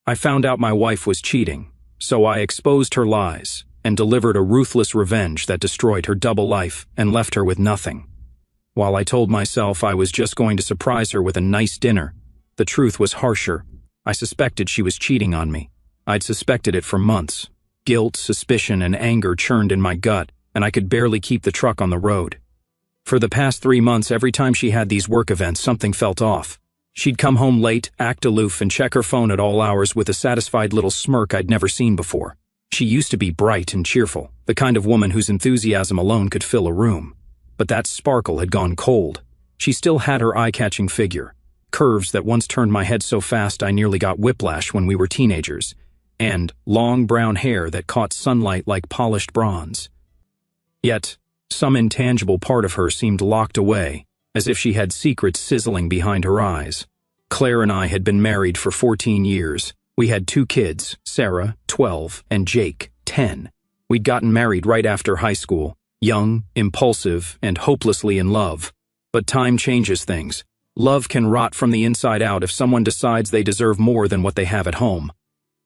I found out my wife was cheating, so I exposed her lies and delivered a ruthless revenge that destroyed her double life and left her with nothing. While I told myself I was just going to surprise her with a nice dinner, the truth was harsher. I suspected she was cheating on me. I'd suspected it for months. Guilt, suspicion, and anger churned in my gut, and I could barely keep the truck on the road. For the past 3 months, every time she had these work events, something felt off. She'd come home late, act aloof, and check her phone at all hours with a satisfied little smirk I'd never seen before. She used to be bright and cheerful, the kind of woman whose enthusiasm alone could fill a room. But that sparkle had gone cold. She still had her eye-catching figure, curves that once turned my head so fast I nearly got whiplash when we were teenagers, and long brown hair that caught sunlight like polished bronze. Yet, some intangible part of her seemed locked away, as if she had secrets sizzling behind her eyes. Claire and I had been married for 14 years. We had 2 kids, Sarah, 12, and Jake, 10. We'd gotten married right after high school, young, impulsive, and hopelessly in love. But time changes things. Love can rot from the inside out if someone decides they deserve more than what they have at home.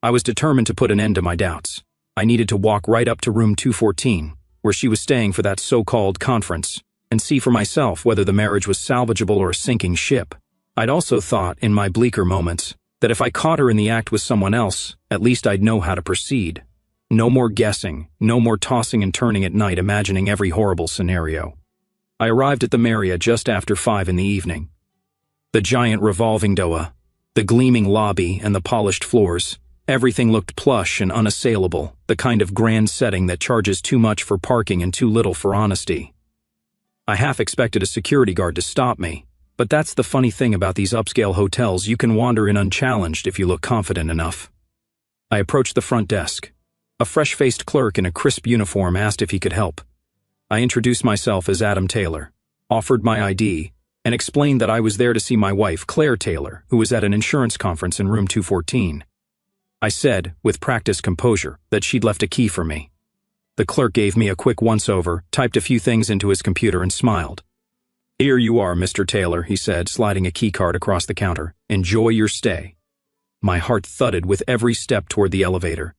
I was determined to put an end to my doubts. I needed to walk right up to room 214, where she was staying for that so-called conference, and see for myself whether the marriage was salvageable or a sinking ship. I'd also thought, in my bleaker moments, that if I caught her in the act with someone else, at least I'd know how to proceed. No more guessing, no more tossing and turning at night imagining every horrible scenario. I arrived at the Marriott just after 5 in the evening. The giant revolving door, the gleaming lobby, and the polished floors. Everything looked plush and unassailable, the kind of grand setting that charges too much for parking and too little for honesty. I half expected a security guard to stop me, but that's the funny thing about these upscale hotels, you can wander in unchallenged if you look confident enough. I approached the front desk. A fresh-faced clerk in a crisp uniform asked if he could help. I introduced myself as Adam Taylor, offered my ID, and explained that I was there to see my wife, Claire Taylor, who was at an insurance conference in room 214. I said, with practiced composure, that she'd left a key for me. The clerk gave me a quick once-over, typed a few things into his computer, and smiled. "Here you are, Mr. Taylor," he said, sliding a keycard across the counter. "Enjoy your stay." My heart thudded with every step toward the elevator.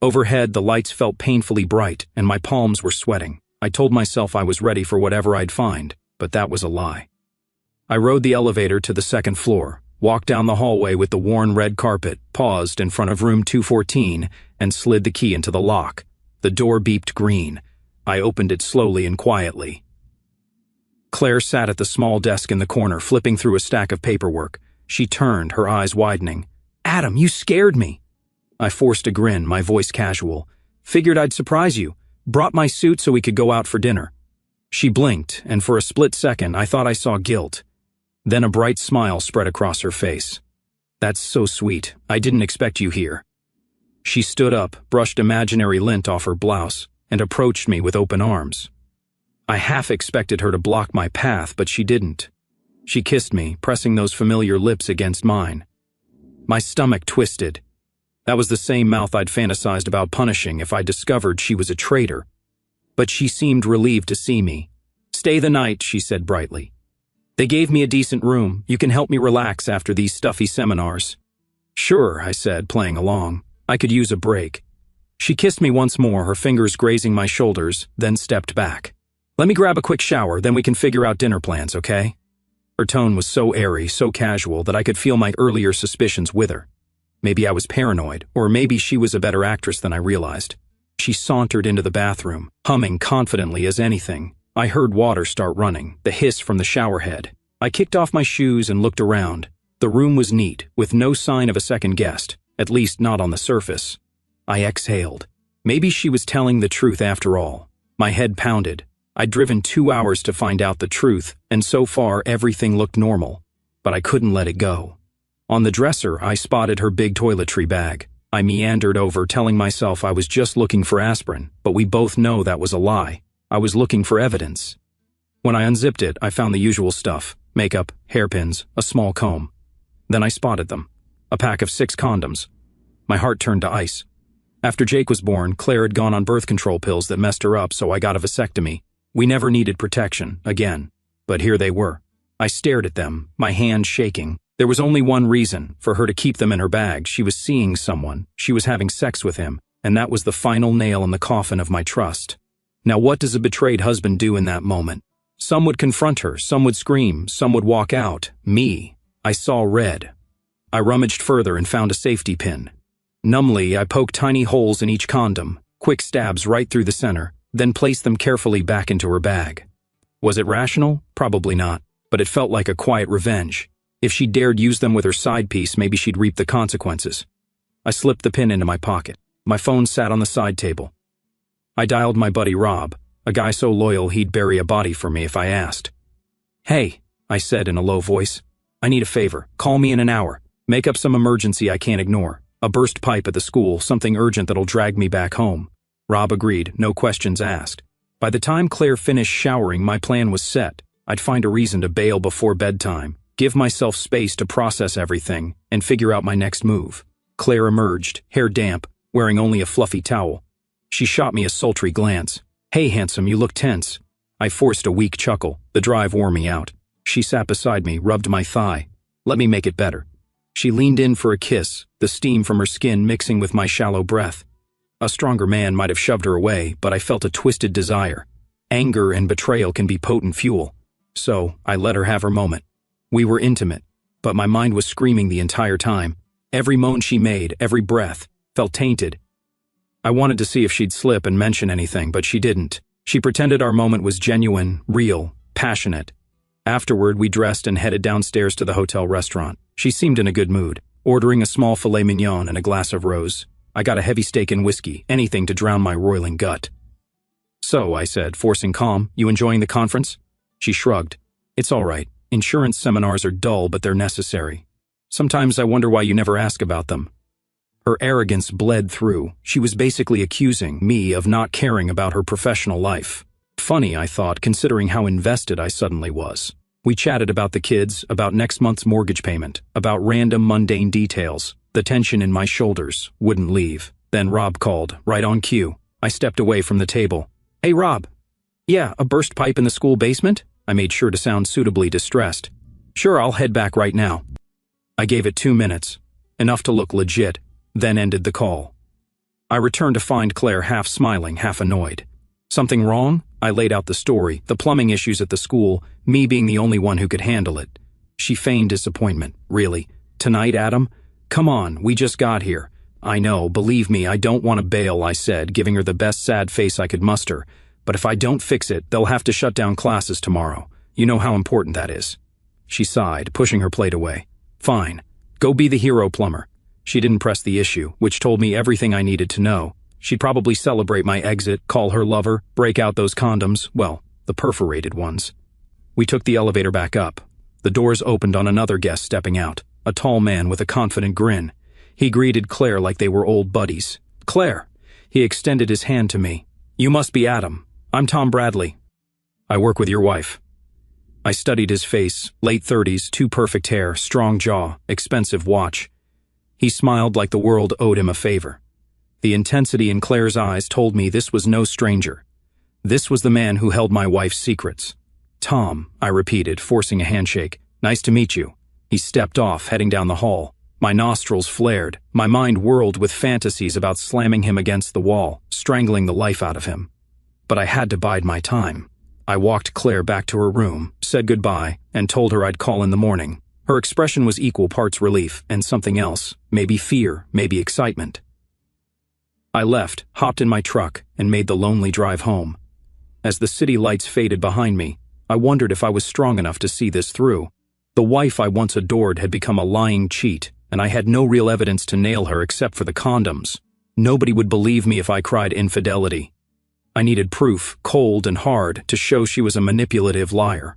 Overhead, the lights felt painfully bright, and my palms were sweating. I told myself I was ready for whatever I'd find, but that was a lie. I rode the elevator to the 2nd floor, walked down the hallway with the worn red carpet, paused in front of room 214, and slid the key into the lock. The door beeped green. I opened it slowly and quietly. Claire sat at the small desk in the corner, flipping through a stack of paperwork. She turned, her eyes widening. "Adam, you scared me." I forced a grin, my voice casual. "Figured I'd surprise you. Brought my suit so we could go out for dinner." She blinked, and for a split second I thought I saw guilt. Then a bright smile spread across her face. "That's so sweet. I didn't expect you here." She stood up, brushed imaginary lint off her blouse, and approached me with open arms. I half expected her to block my path, but she didn't. She kissed me, pressing those familiar lips against mine. My stomach twisted. That was the same mouth I'd fantasized about punishing if I discovered she was a traitor. But she seemed relieved to see me. "Stay the night," she said brightly. "They gave me a decent room. You can help me relax after these stuffy seminars." "Sure," I said, playing along. I could use a break. She kissed me once more, her fingers grazing my shoulders, then stepped back. "Let me grab a quick shower, then we can figure out dinner plans, okay?" Her tone was so airy, so casual, that I could feel my earlier suspicions wither. Maybe I was paranoid, or maybe she was a better actress than I realized. She sauntered into the bathroom, humming confidently as anything. I heard water start running, the hiss from the shower head. I kicked off my shoes and looked around. The room was neat, with no sign of a second guest, at least not on the surface. I exhaled. Maybe she was telling the truth after all. My head pounded. I'd driven 2 hours to find out the truth, and so far everything looked normal. But I couldn't let it go. On the dresser, I spotted her big toiletry bag. I meandered over, telling myself I was just looking for aspirin, but we both know that was a lie. I was looking for evidence. When I unzipped it, I found the usual stuff: makeup, hairpins, a small comb. Then I spotted them. A pack of 6 condoms. My heart turned to ice. After Jake was born, Claire had gone on birth control pills that messed her up, so I got a vasectomy. We never needed protection, again. But here they were. I stared at them, my hand shaking. There was only one reason, for her to keep them in her bag. She was seeing someone, she was having sex with him, and that was the final nail in the coffin of my trust. Now what does a betrayed husband do in that moment? Some would confront her, some would scream, some would walk out. Me, I saw red. I rummaged further and found a safety pin. Numbly, I poked tiny holes in each condom, quick stabs right through the center, then placed them carefully back into her bag. Was it rational? Probably not, but it felt like a quiet revenge. If she dared use them with her side piece, maybe she'd reap the consequences. I slipped the pin into my pocket. My phone sat on the side table. I dialed my buddy Rob, a guy so loyal he'd bury a body for me if I asked. "Hey," I said in a low voice. "I need a favor. Call me in an hour. Make up some emergency I can't ignore. A burst pipe at the school, something urgent that'll drag me back home." Rob agreed, no questions asked. By the time Claire finished showering, my plan was set. I'd find a reason to bail before bedtime, give myself space to process everything, and figure out my next move. Claire emerged, hair damp, wearing only a fluffy towel. She shot me a sultry glance. "Hey, handsome, you look tense." I forced a weak chuckle. The drive wore me out. She sat beside me, rubbed my thigh. "Let me make it better." She leaned in for a kiss, the steam from her skin mixing with my shallow breath. A stronger man might have shoved her away, but I felt a twisted desire. Anger and betrayal can be potent fuel. So, I let her have her moment. We were intimate, but my mind was screaming the entire time. Every moan she made, every breath, felt tainted. I wanted to see if she'd slip and mention anything, but she didn't. She pretended our moment was genuine, real, passionate. Afterward, we dressed and headed downstairs to the hotel restaurant. She seemed in a good mood, ordering a small filet mignon and a glass of rose. I got a heavy steak and whiskey, anything to drown my roiling gut. "So," I said, forcing calm, "you enjoying the conference?" She shrugged. "It's all right. Insurance seminars are dull, but they're necessary. Sometimes I wonder why you never ask about them." Her arrogance bled through. She was basically accusing me of not caring about her professional life. Funny, I thought, considering how invested I suddenly was. We chatted about the kids, about next month's mortgage payment, about random mundane details. The tension in my shoulders wouldn't leave. Then Rob called, right on cue. I stepped away from the table. "Hey, Rob." "Yeah, a burst pipe in the school basement?" I made sure to sound suitably distressed. "Sure, I'll head back right now." I gave it 2 minutes, enough to look legit, then ended the call. I returned to find Claire half smiling, half annoyed. "Something wrong?" I laid out the story, the plumbing issues at the school, me being the only one who could handle it. She feigned disappointment. "Really? Tonight, Adam? Come on, we just got here." "I know, believe me, I don't want to bail," I said, giving her the best sad face I could muster. "But if I don't fix it, they'll have to shut down classes tomorrow. You know how important that is." She sighed, pushing her plate away. "Fine. Go be the hero plumber." She didn't press the issue, which told me everything I needed to know. She'd probably celebrate my exit, call her lover, break out those condoms, well, the perforated ones. We took the elevator back up. The doors opened on another guest stepping out, a tall man with a confident grin. He greeted Claire like they were old buddies. "Claire." He extended his hand to me. "You must be Adam. I'm Tom Bradley. I work with your wife." I studied his face, late 30s, too perfect hair, strong jaw, expensive watch. He smiled like the world owed him a favor. The intensity in Claire's eyes told me this was no stranger. This was the man who held my wife's secrets. "Tom," I repeated, forcing a handshake. "Nice to meet you." He stepped off, heading down the hall. My nostrils flared. My mind whirled with fantasies about slamming him against the wall, strangling the life out of him. But I had to bide my time. I walked Claire back to her room, said goodbye, and told her I'd call in the morning. Her expression was equal parts relief and something else, maybe fear, maybe excitement. I left, hopped in my truck, and made the lonely drive home. As the city lights faded behind me, I wondered if I was strong enough to see this through. The wife I once adored had become a lying cheat, and I had no real evidence to nail her except for the condoms. Nobody would believe me if I cried infidelity. I needed proof, cold and hard, to show she was a manipulative liar.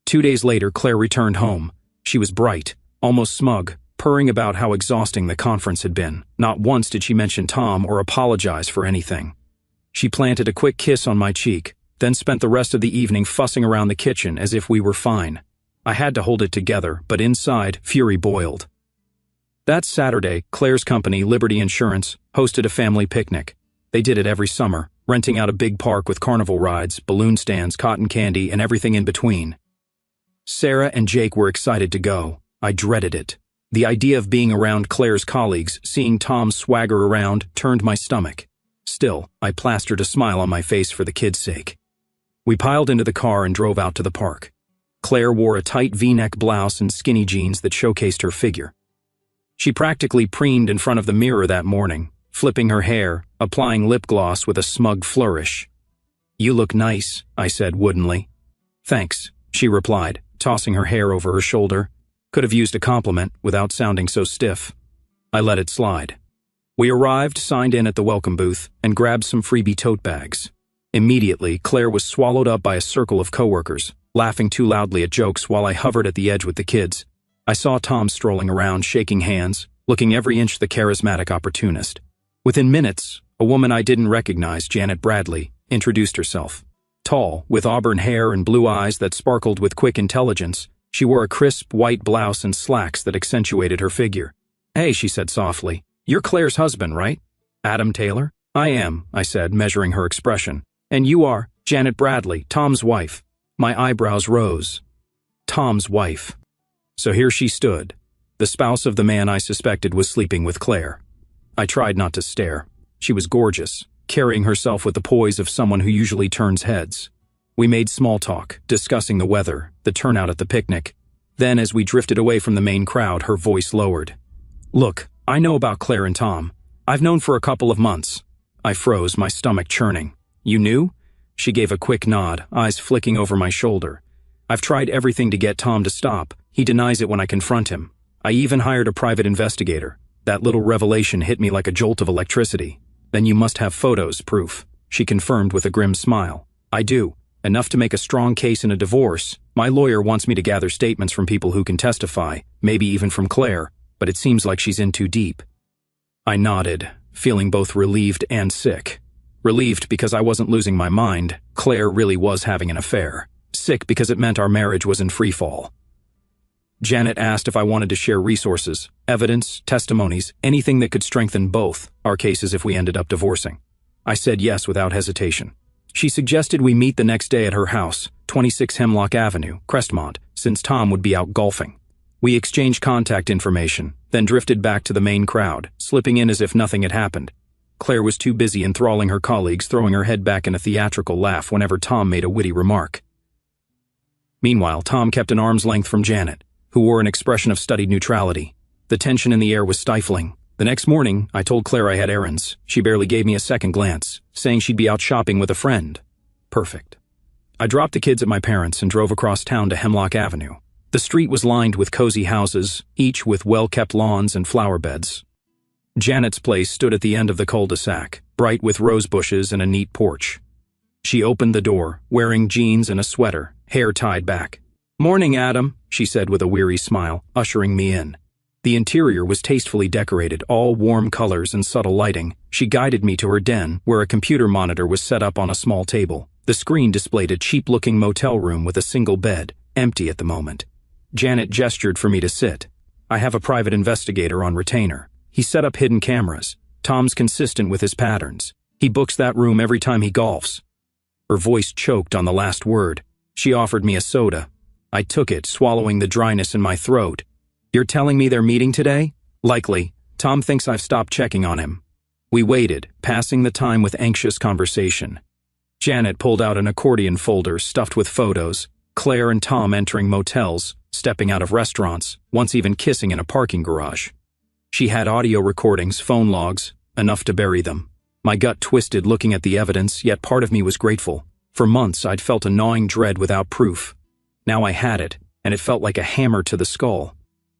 2 days later, Claire returned home. She was bright, almost smug, purring about how exhausting the conference had been. Not once did she mention Tom or apologize for anything. She planted a quick kiss on my cheek, then spent the rest of the evening fussing around the kitchen as if we were fine. I had to hold it together, but inside, fury boiled. That Saturday, Claire's company, Liberty Insurance, hosted a family picnic. They did it every summer, renting out a big park with carnival rides, balloon stands, cotton candy, and everything in between. Sarah and Jake were excited to go. I dreaded it. The idea of being around Claire's colleagues, seeing Tom swagger around, turned my stomach. Still, I plastered a smile on my face for the kids' sake. We piled into the car and drove out to the park. Claire wore a tight V-neck blouse and skinny jeans that showcased her figure. She practically preened in front of the mirror that morning, flipping her hair, applying lip gloss with a smug flourish. "You look nice," I said woodenly. "Thanks," she replied, tossing her hair over her shoulder. Could have used a compliment without sounding so stiff. I let it slide. We arrived, signed in at the welcome booth, and grabbed some freebie tote bags. Immediately, Claire was swallowed up by a circle of coworkers, laughing too loudly at jokes while I hovered at the edge with the kids. I saw Tom strolling around, shaking hands, looking every inch the charismatic opportunist. Within minutes, a woman I didn't recognize, Janet Bradley, introduced herself. Tall, with auburn hair and blue eyes that sparkled with quick intelligence, she wore a crisp white blouse and slacks that accentuated her figure. "Hey," she said softly, "you're Claire's husband, right?" "Adam Taylor?" "I am," I said, measuring her expression. "And you are?" "Janet Bradley, Tom's wife." My eyebrows rose. Tom's wife. So here she stood, the spouse of the man I suspected was sleeping with Claire. I tried not to stare. She was gorgeous, carrying herself with the poise of someone who usually turns heads. We made small talk, discussing the weather, the turnout at the picnic. Then, as we drifted away from the main crowd, her voice lowered. "Look, I know about Claire and Tom. I've known for a couple of months." I froze, my stomach churning. "You knew?" She gave a quick nod, eyes flicking over my shoulder. "I've tried everything to get Tom to stop. He denies it when I confront him. I even hired a private investigator. That little revelation hit me like a jolt of electricity." "Then you must have photos, proof," she confirmed with a grim smile. "I do. Enough to make a strong case in a divorce. My lawyer wants me to gather statements from people who can testify, maybe even from Claire, but it seems like she's in too deep." I nodded, feeling both relieved and sick. Relieved because I wasn't losing my mind. Claire really was having an affair. Sick because it meant our marriage was in free fall. Janet asked if I wanted to share resources, evidence, testimonies, anything that could strengthen both our cases if we ended up divorcing. I said yes without hesitation. She suggested we meet the next day at her house, 26 Hemlock Avenue, Crestmont, since Tom would be out golfing. We exchanged contact information, then drifted back to the main crowd, slipping in as if nothing had happened. Claire was too busy enthralling her colleagues, throwing her head back in a theatrical laugh whenever Tom made a witty remark. Meanwhile, Tom kept an arm's length from Janet, who wore an expression of studied neutrality. The tension in the air was stifling. The next morning, I told Claire I had errands. She barely gave me a second glance, saying she'd be out shopping with a friend. Perfect. I dropped the kids at my parents' and drove across town to Hemlock Avenue. The street was lined with cozy houses, each with well-kept lawns and flower beds. Janet's place stood at the end of the cul-de-sac, bright with rose bushes and a neat porch. She opened the door, wearing jeans and a sweater, hair tied back. "Morning, Adam," she said with a weary smile, ushering me in. The interior was tastefully decorated, all warm colors and subtle lighting. She guided me to her den, where a computer monitor was set up on a small table. The screen displayed a cheap-looking motel room with a single bed, empty at the moment. Janet gestured for me to sit. "I have a private investigator on retainer. He set up hidden cameras. Tom's consistent with his patterns. He books that room every time he golfs." Her voice choked on the last word. She offered me a soda. I took it, swallowing the dryness in my throat. "You're telling me they're meeting today?" "Likely. Tom thinks I've stopped checking on him." We waited, passing the time with anxious conversation. Janet pulled out an accordion folder stuffed with photos. Claire and Tom entering motels, stepping out of restaurants, once even kissing in a parking garage. She had audio recordings, phone logs, enough to bury them. My gut twisted looking at the evidence, yet part of me was grateful. For months, I'd felt a gnawing dread without proof. Now I had it, and it felt like a hammer to the skull.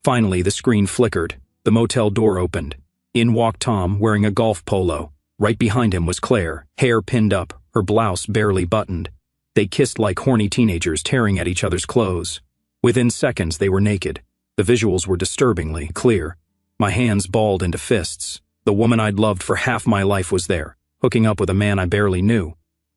Finally, the screen flickered. The motel door opened. In walked Tom, wearing a golf polo. Right behind him was Claire, hair pinned up, her blouse barely buttoned. They kissed like horny teenagers, tearing at each other's clothes. Within seconds, they were naked. The visuals were disturbingly clear. My hands balled into fists. The woman I'd loved for half my life was there, hooking up with a man I barely knew.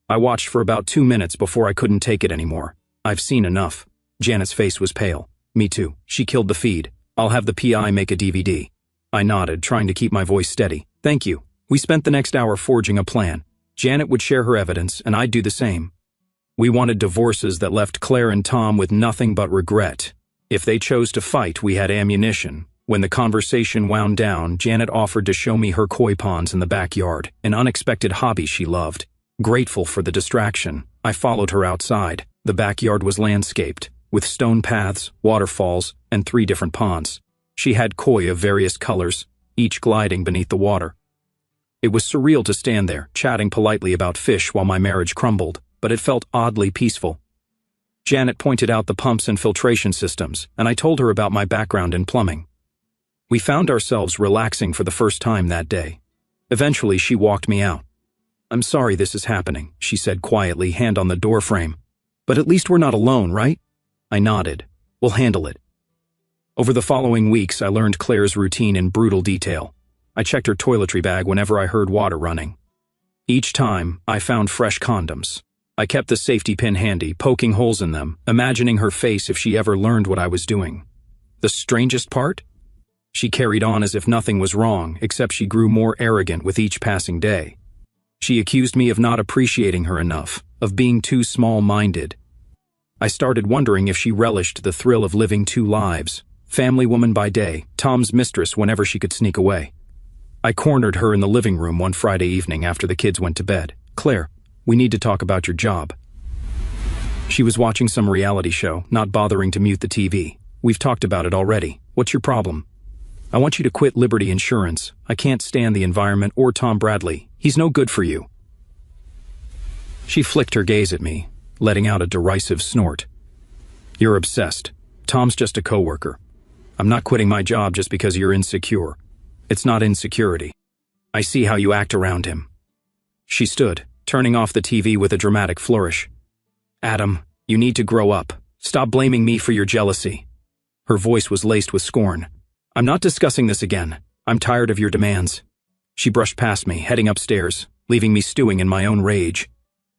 I watched for about 2 minutes before I couldn't take it anymore. "I've seen enough." Janet's face was pale. "Me too. She killed the feed. I'll have the PI make a DVD." I nodded, trying to keep my voice steady. "Thank you." We spent the next hour forging a plan. Janet would share her evidence, and I'd do the same. We wanted divorces that left Claire and Tom with nothing but regret. If they chose to fight, we had ammunition. When the conversation wound down, Janet offered to show me her koi ponds in the backyard, an unexpected hobby she loved. Grateful for the distraction, I followed her outside. The backyard was landscaped, with stone paths, waterfalls, and 3 different ponds. She had koi of various colors, each gliding beneath the water. It was surreal to stand there, chatting politely about fish while my marriage crumbled, but it felt oddly peaceful. Janet pointed out the pumps and filtration systems, and I told her about my background in plumbing. We found ourselves relaxing for the first time that day. Eventually, she walked me out. "I'm sorry this is happening," she said quietly, hand on the doorframe. "But at least we're not alone, right?" I nodded. "We'll handle it." Over the following weeks, I learned Claire's routine in brutal detail. I checked her toiletry bag whenever I heard water running. Each time, I found fresh condoms. I kept the safety pin handy, poking holes in them, imagining her face if she ever learned what I was doing. The strangest part? She carried on as if nothing was wrong, except she grew more arrogant with each passing day. She accused me of not appreciating her enough, of being too small-minded. I started wondering if she relished the thrill of living 2 lives, family woman by day, Tom's mistress whenever she could sneak away. I cornered her in the living room one Friday evening after the kids went to bed. "Claire, we need to talk about your job." She was watching some reality show, not bothering to mute the TV. "We've talked about it already. What's your problem?" "I want you to quit Liberty Insurance. I can't stand the environment or Tom Bradley. He's no good for you." She flicked her gaze at me, letting out a derisive snort. "You're obsessed. Tom's just a coworker. I'm not quitting my job just because you're insecure. It's not insecurity. I see how you act around him." She stood, turning off the TV with a dramatic flourish. "Adam, you need to grow up. Stop blaming me for your jealousy." Her voice was laced with scorn. "I'm not discussing this again. I'm tired of your demands." She brushed past me, heading upstairs, leaving me stewing in my own rage.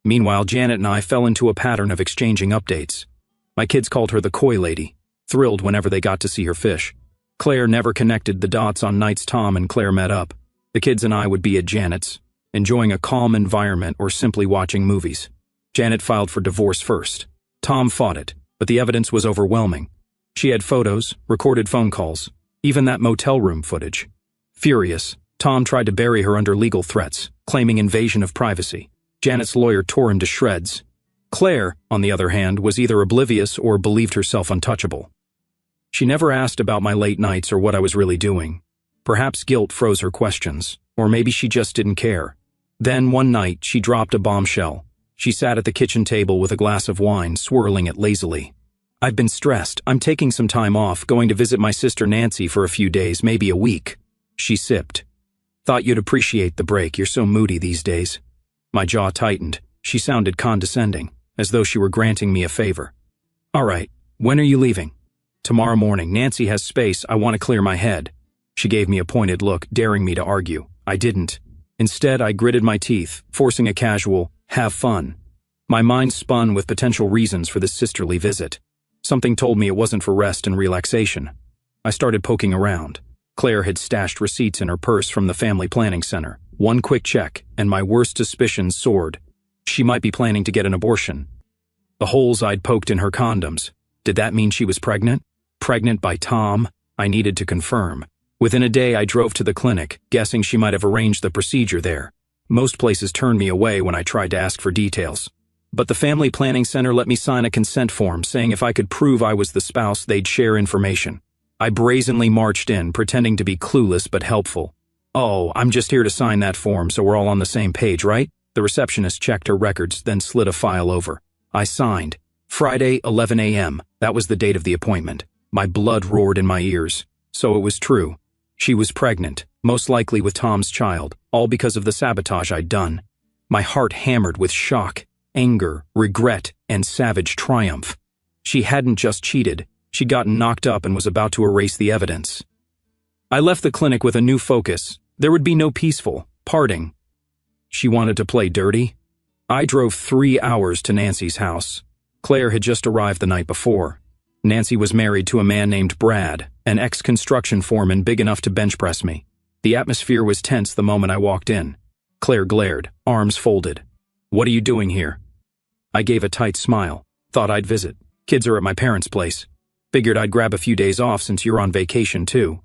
Meanwhile, Janet and I fell into a pattern of exchanging updates. My kids called her the koi lady, thrilled whenever they got to see her fish. Claire never connected the dots on nights Tom and Claire met up. The kids and I would be at Janet's, enjoying a calm environment or simply watching movies. Janet filed for divorce first. Tom fought it, but the evidence was overwhelming. She had photos, recorded phone calls, even that motel room footage. Furious, Tom tried to bury her under legal threats, claiming invasion of privacy. Janet's lawyer tore him to shreds. Claire, on the other hand, was either oblivious or believed herself untouchable. She never asked about my late nights or what I was really doing. Perhaps guilt froze her questions, or maybe she just didn't care. Then one night, she dropped a bombshell. She sat at the kitchen table with a glass of wine, swirling it lazily. "I've been stressed. I'm taking some time off, going to visit my sister Nancy for a few days, maybe a week." She sipped. "Thought you'd appreciate the break. You're so moody these days." My jaw tightened. She sounded condescending, as though she were granting me a favor. "All right, when are you leaving?" "Tomorrow morning. Nancy has space. I want to clear my head." She gave me a pointed look, daring me to argue. I didn't. Instead, I gritted my teeth, forcing a casual, "have fun." My mind spun with potential reasons for this sisterly visit. Something told me it wasn't for rest and relaxation. I started poking around. Claire had stashed receipts in her purse from the family planning center. One quick check, and my worst suspicions soared. She might be planning to get an abortion. The holes I'd poked in her condoms. Did that mean she was pregnant? Pregnant by Tom? I needed to confirm. Within a day, I drove to the clinic, guessing she might have arranged the procedure there. Most places turned me away when I tried to ask for details. But the family planning center let me sign a consent form saying if I could prove I was the spouse, they'd share information. I brazenly marched in, pretending to be clueless but helpful. "Oh, I'm just here to sign that form so we're all on the same page, right?" The receptionist checked her records, then slid a file over. I signed. Friday, 11 a.m. That was the date of the appointment. My blood roared in my ears. So it was true. She was pregnant, most likely with Tom's child, all because of the sabotage I'd done. My heart hammered with shock, anger, regret, and savage triumph. She hadn't just cheated. She'd gotten knocked up and was about to erase the evidence. I left the clinic with a new focus. There would be no peaceful parting. She wanted to play dirty? I drove 3 hours to Nancy's house. Claire had just arrived the night before. Nancy was married to a man named Brad, an ex-construction foreman big enough to bench press me. The atmosphere was tense the moment I walked in. Claire glared, arms folded. "What are you doing here?" I gave a tight smile. Thought I'd visit. Kids are at my parents' place. Figured I'd grab a few days off since you're on vacation too.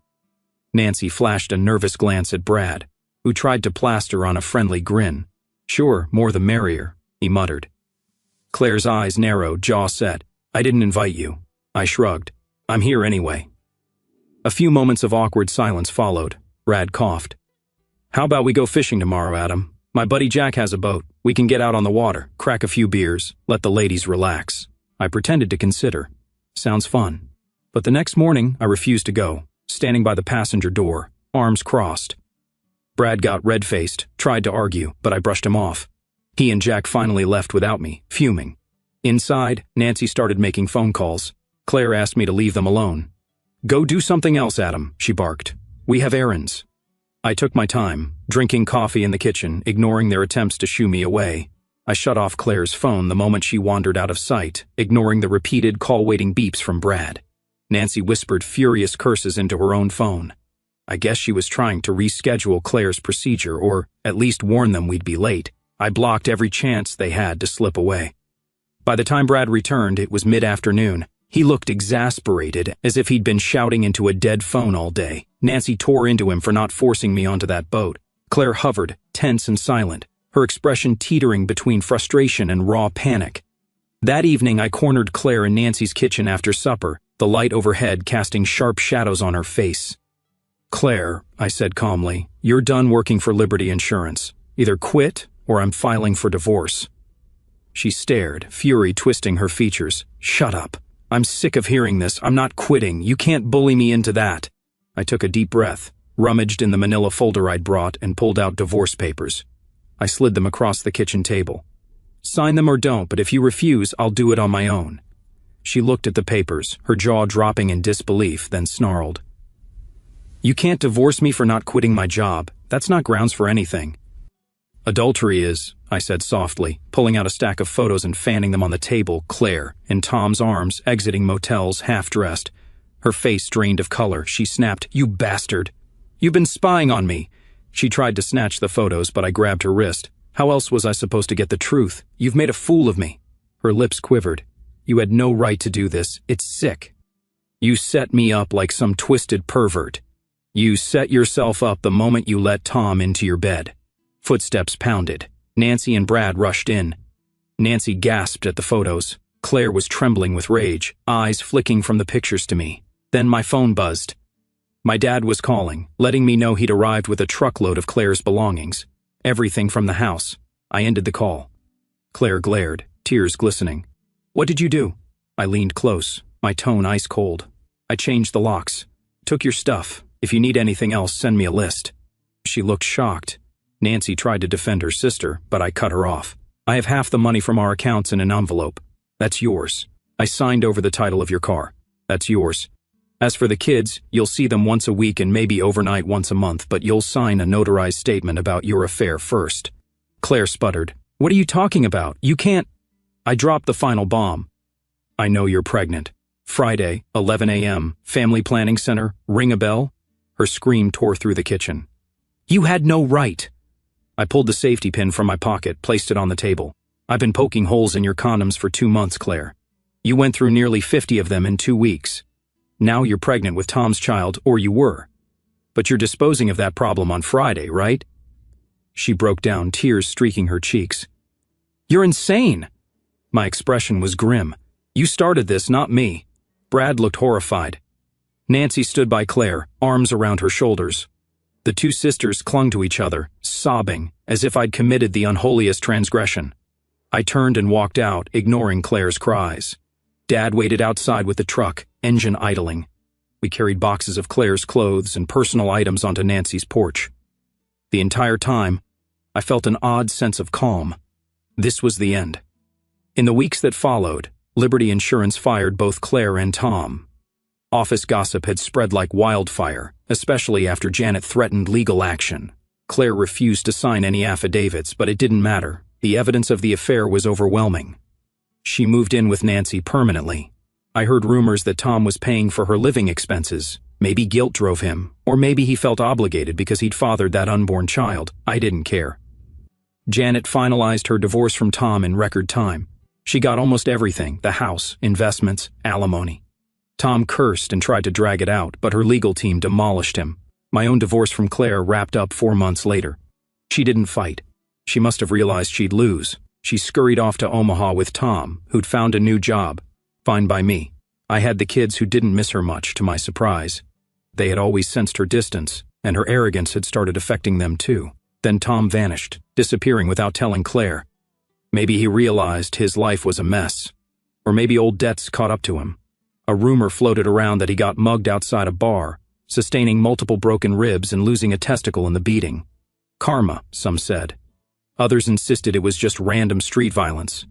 Nancy flashed a nervous glance at Brad, who tried to plaster on a friendly grin. Sure, more the merrier, he muttered. Claire's eyes narrowed, jaw set. I didn't invite you. I shrugged. I'm here anyway. A few moments of awkward silence followed. Brad coughed. How about we go fishing tomorrow, Adam? My buddy Jack has a boat. We can get out on the water, crack a few beers, let the ladies relax. I pretended to consider. Sounds fun. But the next morning, I refused to go, standing by the passenger door, arms crossed. Brad got red-faced, tried to argue, but I brushed him off. He and Jack finally left without me, fuming. Inside, Nancy started making phone calls. Claire asked me to leave them alone. Go do something else, Adam, she barked. We have errands. I took my time, drinking coffee in the kitchen, ignoring their attempts to shoo me away. I shut off Claire's phone the moment she wandered out of sight, ignoring the repeated call-waiting beeps from Brad. Nancy whispered furious curses into her own phone. I guess she was trying to reschedule Claire's procedure or at least warn them we'd be late. I blocked every chance they had to slip away. By the time Brad returned, it was mid-afternoon. He looked exasperated, as if he'd been shouting into a dead phone all day. Nancy tore into him for not forcing me onto that boat. Claire hovered, tense and silent, her expression teetering between frustration and raw panic. That evening, I cornered Claire in Nancy's kitchen after supper, the light overhead casting sharp shadows on her face. Claire, I said calmly, you're done working for Liberty Insurance. Either quit, or I'm filing for divorce. She stared, fury twisting her features. Shut up. I'm sick of hearing this. I'm not quitting. You can't bully me into that. I took a deep breath, rummaged in the manila folder I'd brought, and pulled out divorce papers. I slid them across the kitchen table. Sign them or don't, but if you refuse, I'll do it on my own. She looked at the papers, her jaw dropping in disbelief, then snarled. You can't divorce me for not quitting my job. That's not grounds for anything. Adultery is, I said softly, pulling out a stack of photos and fanning them on the table. Claire, in Tom's arms, exiting motels, half-dressed. Her face drained of color. She snapped, You bastard! You've been spying on me! She tried to snatch the photos, but I grabbed her wrist. How else was I supposed to get the truth? You've made a fool of me. Her lips quivered. You had no right to do this. It's sick. You set me up like some twisted pervert. You set yourself up the moment you let Tom into your bed. Footsteps pounded. Nancy and Brad rushed in. Nancy gasped at the photos. Claire was trembling with rage, eyes flicking from the pictures to me. Then my phone buzzed. My dad was calling, letting me know he'd arrived with a truckload of Claire's belongings. Everything from the house. I ended the call. Claire glared, tears glistening. What did you do? I leaned close, my tone ice cold. I changed the locks. Took your stuff. If you need anything else, send me a list. She looked shocked. Nancy tried to defend her sister, but I cut her off. I have half the money from our accounts in an envelope. That's yours. I signed over the title of your car. That's yours. As for the kids, you'll see them once a week and maybe overnight once a month, but you'll sign a notarized statement about your affair first. Claire sputtered. What are you talking about? You can't. I dropped the final bomb. I know you're pregnant. Friday, 11 a.m., Family Planning Center, ring a bell? Her scream tore through the kitchen. You had no right. I pulled the safety pin from my pocket, placed it on the table. I've been poking holes in your condoms for 2 months, Claire. You went through nearly 50 of them in 2 weeks. Now you're pregnant with Tom's child, or you were. But you're disposing of that problem on Friday, right? She broke down, tears streaking her cheeks. You're insane! My expression was grim. You started this, not me. Brad looked horrified. Nancy stood by Claire, arms around her shoulders. The two sisters clung to each other, sobbing, as if I'd committed the unholiest transgression. I turned and walked out, ignoring Claire's cries. Dad waited outside with the truck, engine idling. We carried boxes of Claire's clothes and personal items onto Nancy's porch. The entire time, I felt an odd sense of calm. This was the end. In the weeks that followed, Liberty Insurance fired both Claire and Tom. Office gossip had spread like wildfire, especially after Janet threatened legal action. Claire refused to sign any affidavits, but it didn't matter. The evidence of the affair was overwhelming. She moved in with Nancy permanently. I heard rumors that Tom was paying for her living expenses. Maybe guilt drove him, or maybe he felt obligated because he'd fathered that unborn child. I didn't care. Janet finalized her divorce from Tom in record time. She got almost everything: the house, investments, alimony. Tom cursed and tried to drag it out, but her legal team demolished him. My own divorce from Claire wrapped up 4 months later. She didn't fight. She must have realized she'd lose. She scurried off to Omaha with Tom, who'd found a new job. Fine by me. I had the kids who didn't miss her much, to my surprise. They had always sensed her distance, and her arrogance had started affecting them too. Then Tom vanished, disappearing without telling Claire. Maybe he realized his life was a mess. Or maybe old debts caught up to him. A rumor floated around that he got mugged outside a bar, sustaining multiple broken ribs and losing a testicle in the beating. Karma, some said. Others insisted it was just random street violence.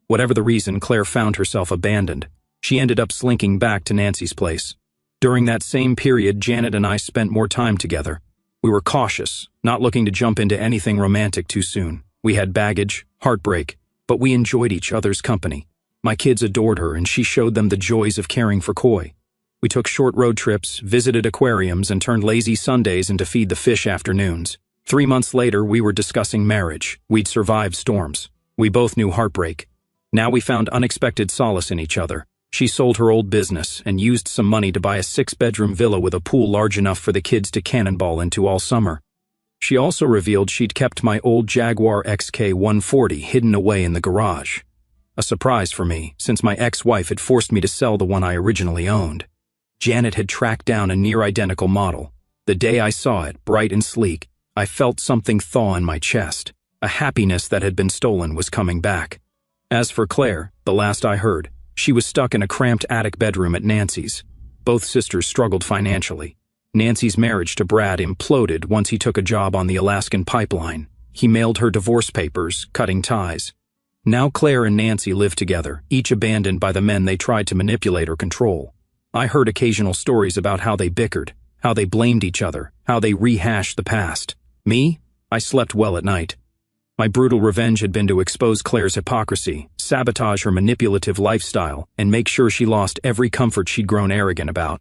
Whatever the reason, Claire found herself abandoned. She ended up slinking back to Nancy's place. During that same period, Janet and I spent more time together. We were cautious, not looking to jump into anything romantic too soon. We had baggage, heartbreak, but we enjoyed each other's company. My kids adored her, and she showed them the joys of caring for koi. We took short road trips, visited aquariums, and turned lazy Sundays into feed the fish afternoons. 3 months later, we were discussing marriage. We'd survived storms. We both knew heartbreak. Now we found unexpected solace in each other. She sold her old business and used some money to buy a 6-bedroom villa with a pool large enough for the kids to cannonball into all summer. She also revealed she'd kept my old Jaguar XK140 hidden away in the garage. A surprise for me, since my ex-wife had forced me to sell the one I originally owned. Janet had tracked down a near-identical model. The day I saw it, bright and sleek, I felt something thaw in my chest. A happiness that had been stolen was coming back. As for Claire, the last I heard, she was stuck in a cramped attic bedroom at Nancy's. Both sisters struggled financially. Nancy's marriage to Brad imploded once he took a job on the Alaskan pipeline. He mailed her divorce papers, cutting ties. Now Claire and Nancy live together, each abandoned by the men they tried to manipulate or control. I heard occasional stories about how they bickered, how they blamed each other, how they rehashed the past. Me? I slept well at night. My brutal revenge had been to expose Claire's hypocrisy, sabotage her manipulative lifestyle, and make sure she lost every comfort she'd grown arrogant about.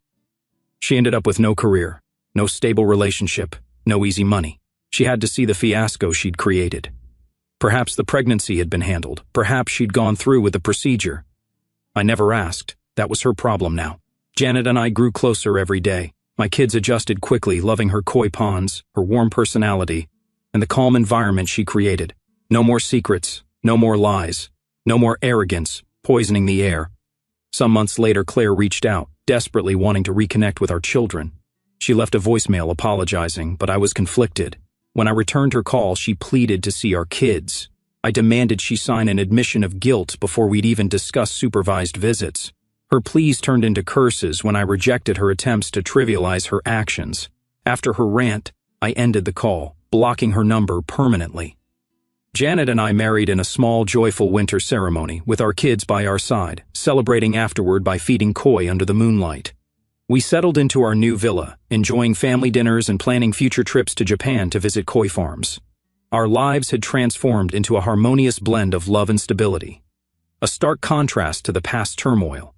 She ended up with no career, no stable relationship, no easy money. She had to see the fiasco she'd created. Perhaps the pregnancy had been handled. Perhaps she'd gone through with the procedure. I never asked. That was her problem now. Janet and I grew closer every day. My kids adjusted quickly, loving her koi ponds, her warm personality, and the calm environment she created. No more secrets, no more lies, no more arrogance, poisoning the air. Some months later, Claire reached out, desperately wanting to reconnect with our children. She left a voicemail apologizing, but I was conflicted. When I returned her call, she pleaded to see our kids. I demanded she sign an admission of guilt before we'd even discuss supervised visits. Her pleas turned into curses when I rejected her attempts to trivialize her actions. After her rant, I ended the call, blocking her number permanently. Janet and I married in a small, joyful winter ceremony, with our kids by our side, celebrating afterward by feeding koi under the moonlight. We settled into our new villa, enjoying family dinners and planning future trips to Japan to visit koi farms. Our lives had transformed into a harmonious blend of love and stability. A stark contrast to the past turmoil.